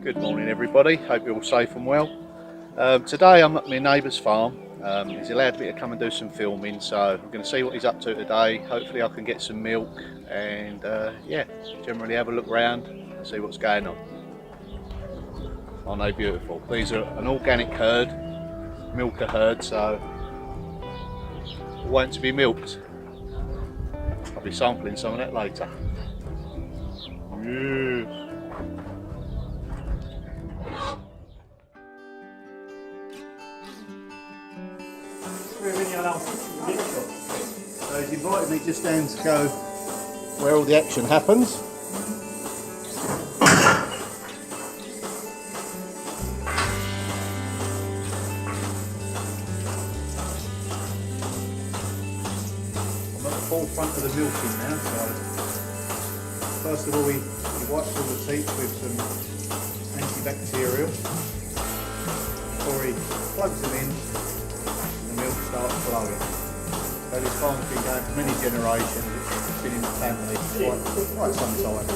Good morning everybody, hope you're all safe and well. Today I'm at my neighbour's farm. He's allowed me to come and do some filming, so I'm going to see what he's up to today. Hopefully I can get some milk and yeah, generally have a look around and see what's going on. Aren't they beautiful? These are an organic herd, milker herd, so waiting to be milked. I'll be sampling some of that later. Yeah. So he's invited me just down to go where all the action happens. I'm at the forefront of the milking now, so first of all we wipes all the teats with some antibacterial before he plugs them in. The milk starts flowing. So this farm's been going for many generations. It's been in the family for quite some time.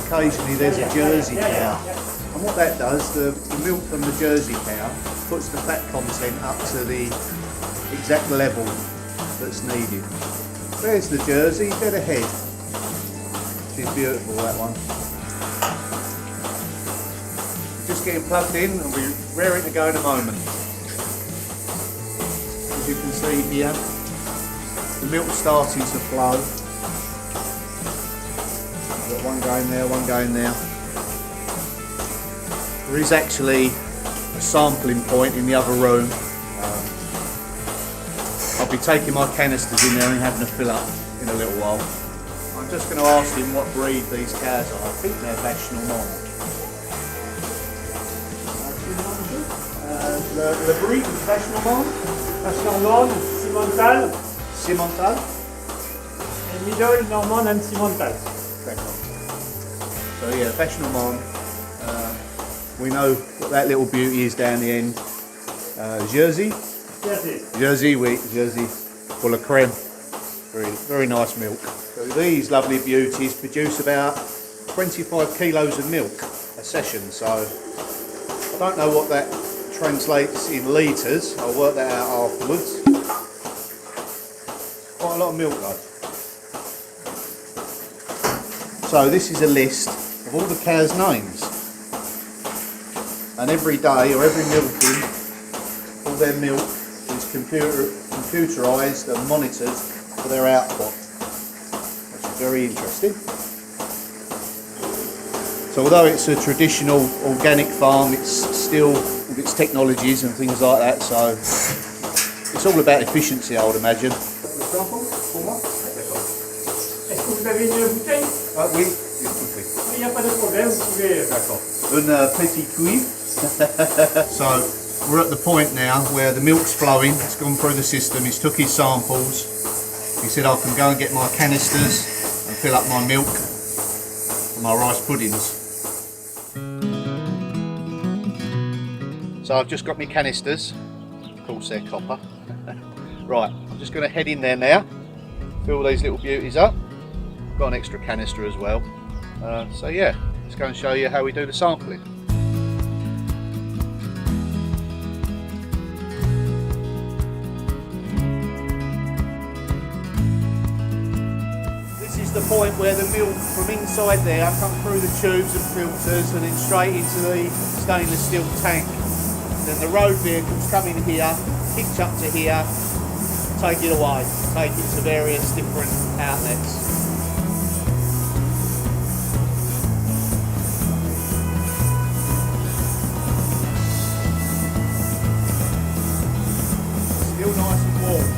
Occasionally there's a Jersey cow, and what that does, the milk from the Jersey cow puts the fat content up to the exact level that's needed. There's the Jersey, dead ahead. She's beautiful, that one. Just getting plugged in and we're raring to go in a moment. As you can see here, the milk's starting to flow. We've got one going there, one going there. There is actually a sampling point in the other room. I'll be taking my canisters in there and having a fill up in a little while. I'm just going to ask him what breed these cows are. I think they're traditionnal. Le breed is traditionnal. Traditionnal, Simmental. Simmental. And middle, Normand and Simmental. So yeah, traditionnal. We know what that little beauty is down the end. Jersey. Jersey, oui, Jersey pour la crème. Very nice milk. So these lovely beauties produce about 25 kilos of milk a session. So I don't know what that translates in litres. I'll work that out afterwards. Quite a lot of milk though. So this is a list of all the cows' names. And every day or every milking, all their milk is computerised and monitored for their output, which is very interesting. So although it's a traditional organic farm, it's still with its technologies and things like that, so it's all about efficiency, I would imagine. Est-ce que vous avez une bouteille? Oui, Il n'y a pas de problème, vous pouvez... D'accord. Une petite cuivre. So we're at the point now where the milk's flowing, it's gone through the system, he's took his samples. He said I can go and get my canisters and fill up my milk for my rice puddings. So I've just got my canisters, of course they're copper. Right, I'm just going to head in there now, fill these little beauties up. Got an extra canister as well. So yeah, let's go and show you how we do the sampling. This is the point where the milk from inside there comes through the tubes and filters and then straight into the stainless steel tank. Then the road vehicles come in here, hitch up to here, take it away, take it to various different outlets. Still nice and warm.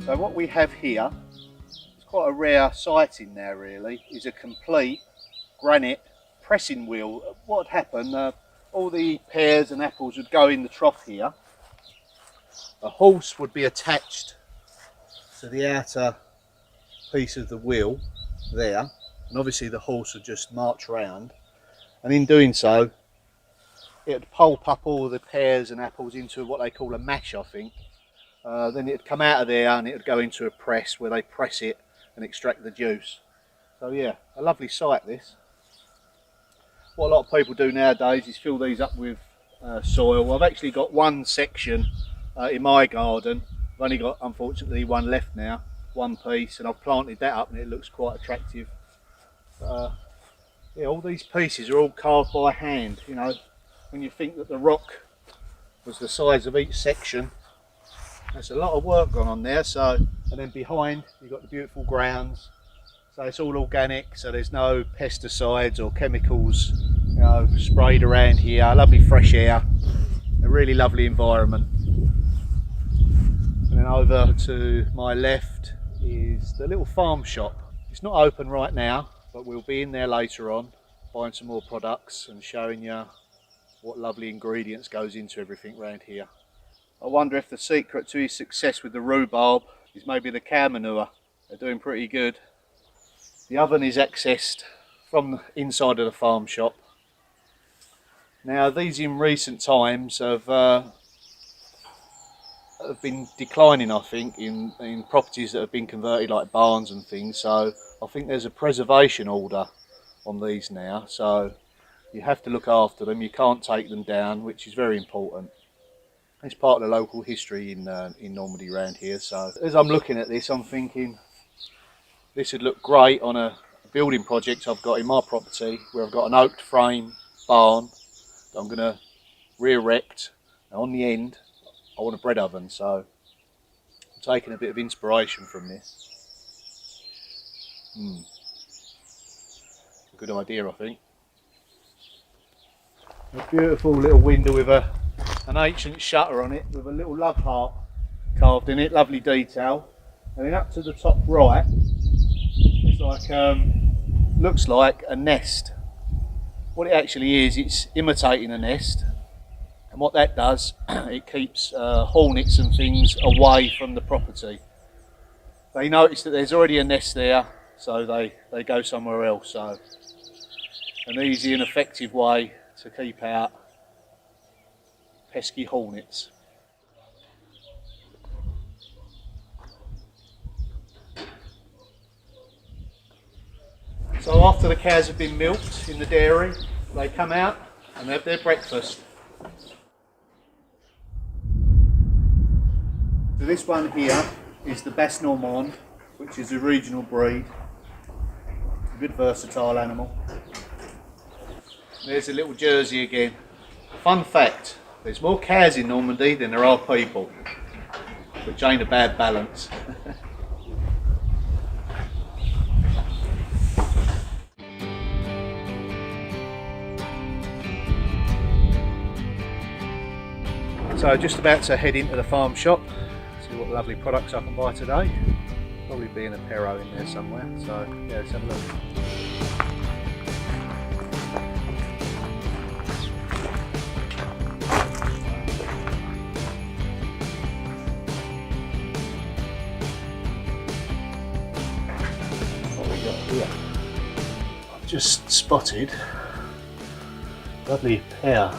So what we have here quite a rare sighting now really, is a complete granite pressing wheel. What would happen, all the pears and apples would go in the trough here. A horse would be attached to the outer piece of the wheel there, and obviously the horse would just march round, and in doing so it would pulp up all the pears and apples into what they call a mash, I think. Then it would come out of there and it would go into a press where they press it and extract the juice. So yeah, a lovely sight this. What a lot of people do nowadays is fill these up with soil. I've actually got one section in my garden. I've only got, unfortunately, one left now, one piece, and I've planted that up and it looks quite attractive. Yeah, all these pieces are all carved by hand. You know, when you think that the rock was the size of each section, there's a lot of work gone on there. So, and then behind you've got the beautiful grounds. So it's all organic, so there's no pesticides or chemicals, you know, sprayed around here. Lovely fresh air, a really lovely environment. And then over to my left is the little farm shop. It's not open right now, but we'll be in there later on, buying some more products and showing you what lovely ingredients goes into everything around here. I wonder if the secret to his success with the rhubarb is maybe the cow manure. They're doing pretty good. The oven is accessed from the inside of the farm shop. Now these in recent times have been declining, I think, in properties that have been converted like barns and things. So I think there's a preservation order on these now. So you have to look after them. You can't take them down, which is very important. It's part of the local history in Normandy around here. So as I'm looking at this, I'm thinking this would look great on a building project I've got in my property, where I've got an oak frame barn that I'm going to re-erect. And on the end, I want a bread oven, so I'm taking a bit of inspiration from this. A good idea, I think. A beautiful little window with an ancient shutter on it with a little love heart carved in it, lovely detail. And then up to the top right, it's like looks like a nest. What it actually is, it's imitating a nest, and what that does, it keeps hornets and things away from the property. They notice that there's already a nest there, so they go somewhere else. So an easy and effective way to keep out pesky hornets. So after the cows have been milked in the dairy, they come out and have their breakfast. So this one here is the Bas Normand, which is a regional breed. A good versatile animal. There's a little Jersey again. Fun fact, there's more cows in Normandy than there are people, which ain't a bad balance. So just about to head into the farm shop, see what lovely products I can buy today. Probably be in a pear in there somewhere, so yeah, let's have a look. What we got here? I've just spotted lovely pear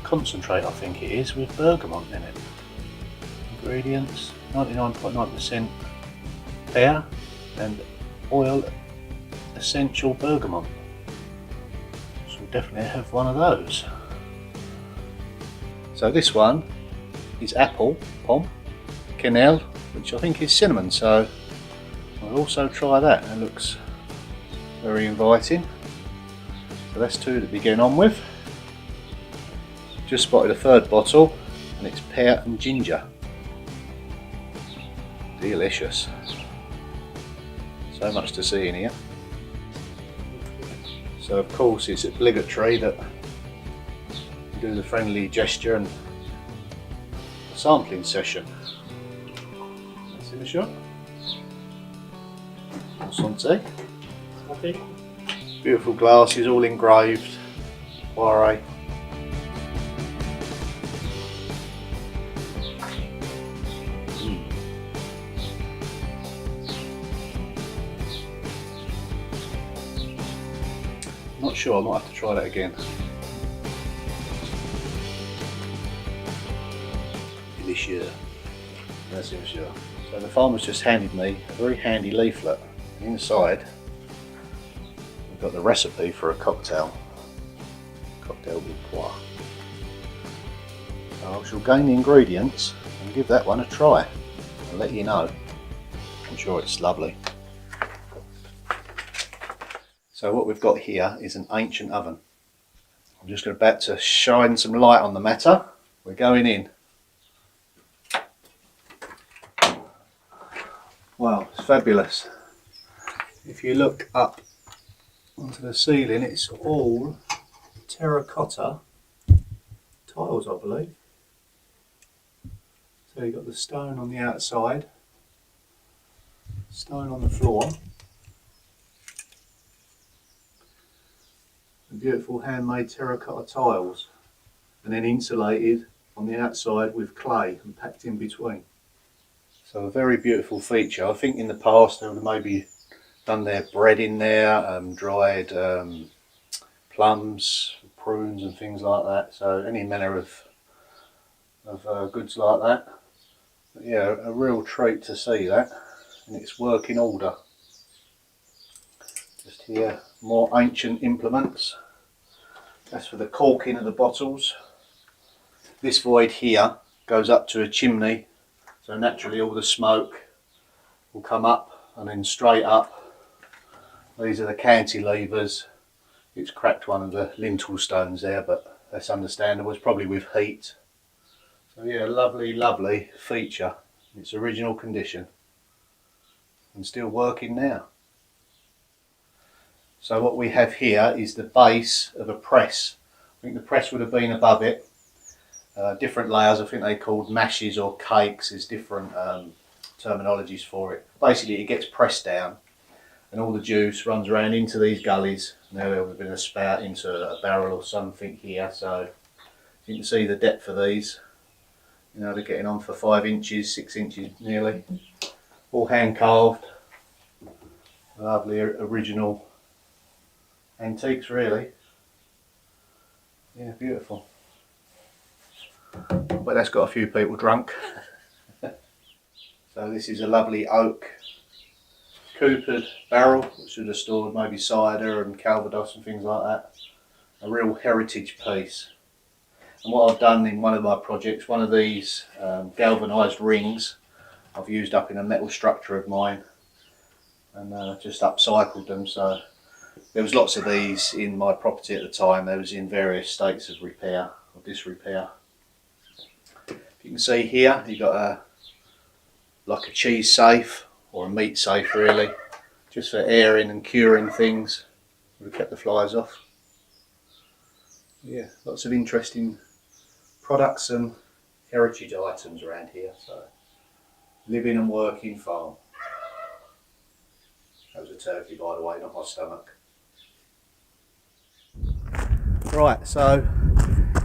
concentrate, I think it is, with bergamot in it. Ingredients: 99.9% pear and oil essential bergamot. So we'll definitely have one of those. So this one is apple, pom, quenelle, which I think is cinnamon, so I'll also try that. It looks very inviting. So that's two to be getting on with. Just spotted a third bottle, and it's pear and ginger. Delicious. So much to see in here. So of course it's obligatory that you do the friendly gesture and the sampling session. That's in the shop. Santé. Santé. Beautiful glasses, all engraved. Dariy. Not sure, I might have to try that again. Delicious. Merci, monsieur. So the farmer's just handed me a very handy leaflet. Inside, we've got the recipe for a cocktail. Cocktail with poire. So I shall gain the ingredients and give that one a try. I'll let you know. I'm sure it's lovely. So what we've got here is an ancient oven. I'm just about to shine some light on the matter. We're going in. Wow, it's fabulous. If you look up onto the ceiling, it's all terracotta tiles, I believe. So you've got the stone on the outside, stone on the floor, and beautiful handmade terracotta tiles, and then insulated on the outside with clay and packed in between. So a very beautiful feature. I think in the past they would have maybe done their bread in there, dried plums, prunes and things like that. So any manner of goods like that. But yeah, a real treat to see that in its working order. Just here, more ancient implements. That's for the corking of the bottles. This void here goes up to a chimney, so naturally all the smoke will come up and then straight up. These are the cantilevers. It's cracked one of the lintel stones there, but that's understandable. It's probably with heat. So yeah, lovely, lovely feature in its original condition and still working now. So what we have here is the base of a press. I think the press would have been above it. Different layers, I think they called mashes or cakes, there's different terminologies for it. Basically it gets pressed down and all the juice runs around into these gullies. Now there would have been a spout into a barrel or something here, so you can see the depth of these. You know, they're getting on for 5 inches, 6 inches nearly. All hand carved. Lovely original antiques really. Yeah, beautiful. But that's got a few people drunk. So this is a lovely oak coopered barrel which should have stored maybe cider and calvados and things like that. A real heritage piece. And what I've done in one of my projects, one of these galvanised rings I've used up in a metal structure of mine and just upcycled them. So there was lots of these in my property at the time. They was in various states of repair or disrepair. You can see here you've got like a cheese safe or a meat safe really, just for airing and curing things. Would have kept the flies off. Yeah, lots of interesting products and heritage items around here. So living and working farm. That was a turkey by the way, not my stomach. Right, so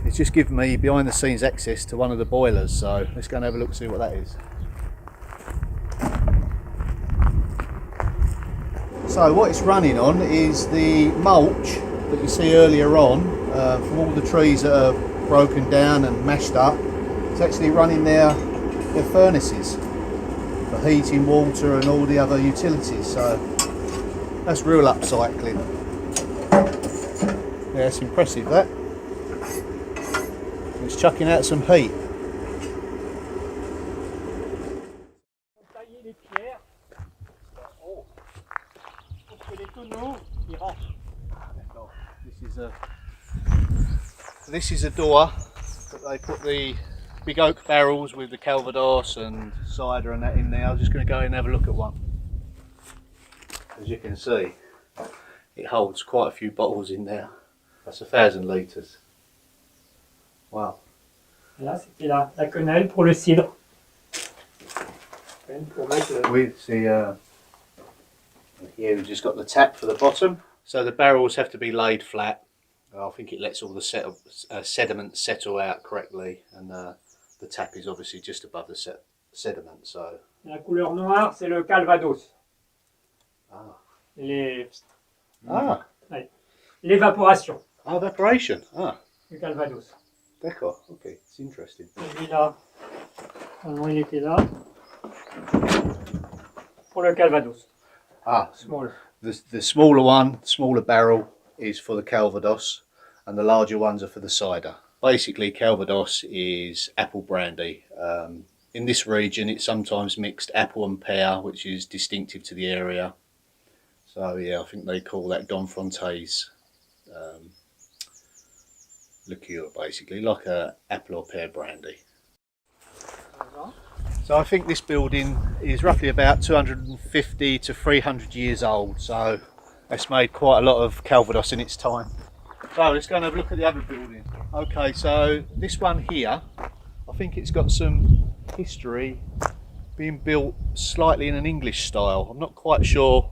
it's just given me behind the scenes access to one of the boilers, so let's go and have a look and see what that is. So what it's running on is the mulch that you see earlier on from all the trees that are broken down and mashed up. It's actually running their furnaces for heating, water and all the other utilities, so that's real upcycling. Yeah, it's impressive that. It's chucking out some heat. Tailler les pierres. Oh. Pour que les tonneaux y rentrent. This is a door that they put the big oak barrels with the calvados and cider and that in there. I'm just going to go in and have a look at one. As you can see, it holds quite a few bottles in there. That's 1,000 litres. Wow. Là, c'était la quenelle pour le cidre. Pour mettre Oui, c'est Here we've just got the tap for the bottom. So the barrels have to be laid flat. I think it lets all the sediment settle out correctly, and the tap is obviously just above the sediment. So La couleur noire, c'est le calvados. ah. L'évaporation. Oh, evaporation. Ah. Le calvados. D'accord. Okay, it's interesting. Celui-là, normalement il était là. Pour le calvados. Ah, Small. the smaller one, smaller barrel is for the calvados, and the larger ones are for the cider. Basically, calvados is apple brandy. In this region, it's sometimes mixed apple and pear, which is distinctive to the area. So yeah, I think they call that Don Fronte's liqueur, basically, like a apple or pear brandy. So I think this building is roughly about 250 to 300 years old, so that's made quite a lot of calvados in its time. So let's go and have a look at the other building. Okay, so this one here, I think it's got some history, being built slightly in an English style. I'm not quite sure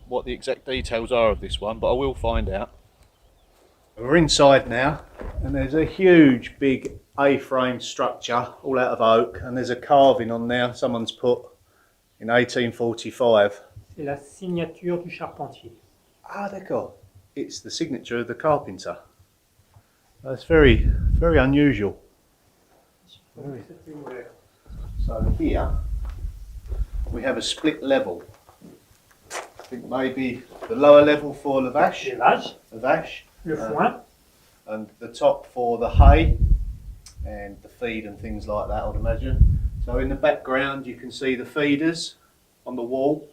what the exact details are of this one, but I will find out. We're inside now, and there's a huge big A-frame structure all out of oak, and there's a carving on there someone's put in 1845. C'est la signature du charpentier. Ah, d'accord. It's the signature of the carpenter. That's very, very unusual. So here we have a split level. I think maybe the lower level for the vache, Le foin. and the top for the hay and the feed and things like that, I'd imagine. So in the background you can see the feeders on the wall.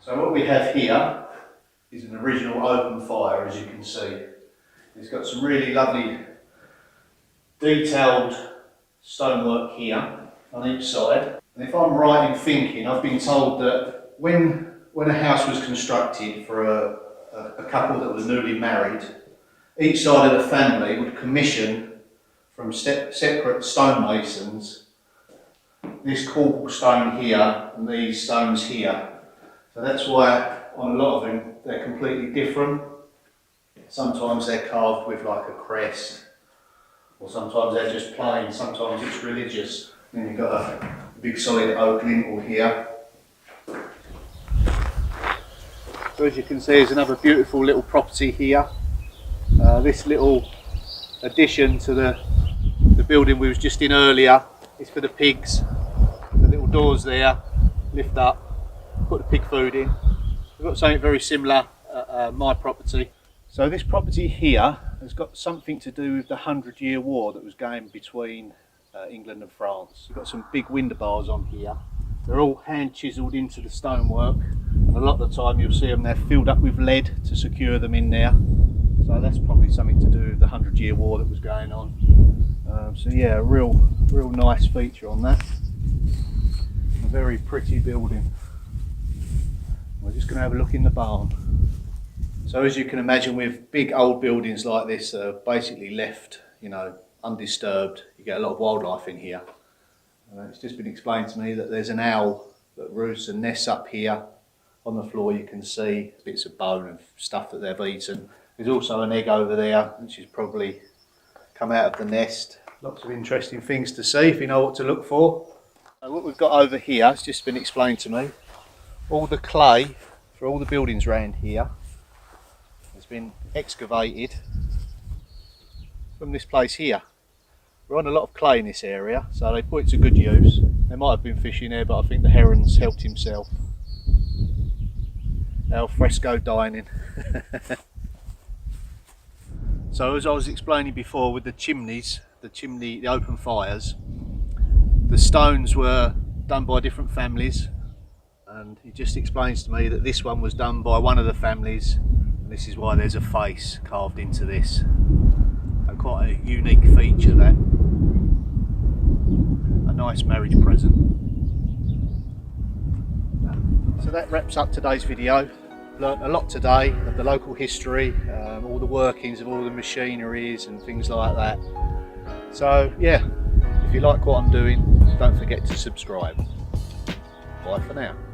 So what we have here is an original open fire, as you can see. It's got some really lovely detailed stonework here on each side. And if I'm right in thinking, I've been told that when a house was constructed for a couple that was newly married, each side of the family would commission from separate stonemasons this corbel stone here and these stones here. So that's why on a lot of them they're completely different. Sometimes they're carved with like a crest, or sometimes they're just plain, sometimes it's religious. Then you've got a big solid oak lintel here. So as you can see, there's another beautiful little property here. This little addition to the building we was just in earlier is for the pigs. The little doors there lift up, put the pig food in. We've got something very similar at my property. So this property here has got something to do with the 100-Year War that was going between England and France. We've got some big window bars on here. They're all hand chiselled into the stonework, and a lot of the time you'll see them, they're filled up with lead to secure them in there. So that's probably something to do with the 100-Year War that was going on. So yeah, a real nice feature on that. A very pretty building. We're just going to have a look in the barn. So as you can imagine, with big old buildings like this, basically left, you know, undisturbed, you get a lot of wildlife in here. It's just been explained to me that there's an owl that roosts and nests up here. On the floor you can see bits of bone and stuff that they've eaten. There's also an egg over there, which has probably come out of the nest. Lots of interesting things to see if you know what to look for. What we've got over here has just been explained to me. All the clay for all the buildings around here has been excavated from this place here. We're on a lot of clay in this area, so they put it to good use. There might have been fish in there, but I think the heron's helped himself. Al fresco dining. So as I was explaining before with the chimneys, the open fires, the stones were done by different families, and he just explains to me that this one was done by one of the families, and this is why there's a face carved into this. Quite a unique feature, that. A nice marriage present. So that wraps up today's video. Learnt a lot today of the local history, all the workings of all the machineries and things like that. So yeah, if you like what I'm doing, don't forget to subscribe. Bye for now.